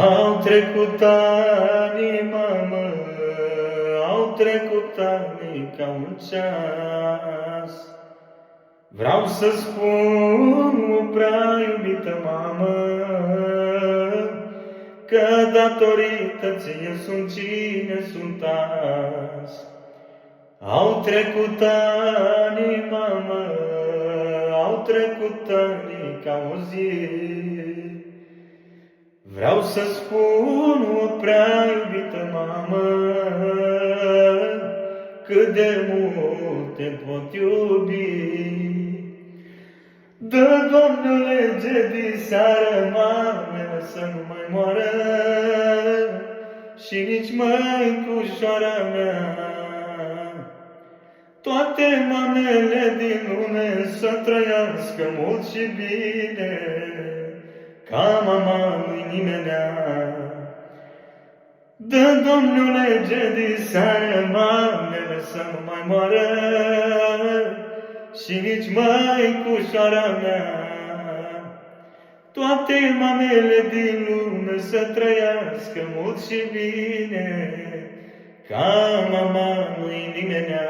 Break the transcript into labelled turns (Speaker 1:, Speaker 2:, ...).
Speaker 1: Au trecut ani, mamă, au trecut ani ca un ceas. Vreau să spun, prea iubită mamă, că datorită ție sunt cine sunt azi. Au trecut ani, mamă, au trecut ani ca o zi. Vreau să spun, prea iubită mamă, cât de mult te pot iubi. Dă, Doamne, lege din seară, mamele, să nu mai moară, și nici măicușoara mea. Toate mamele din lume să trăiască mult și bine, ca mama nu-i nimenea. Dă, Domnul, lege din seară, mamele să nu mai moară, și nici măicușoara mea. Toate mamele din lume să trăiască mult și bine, ca mama nu-i nimenea.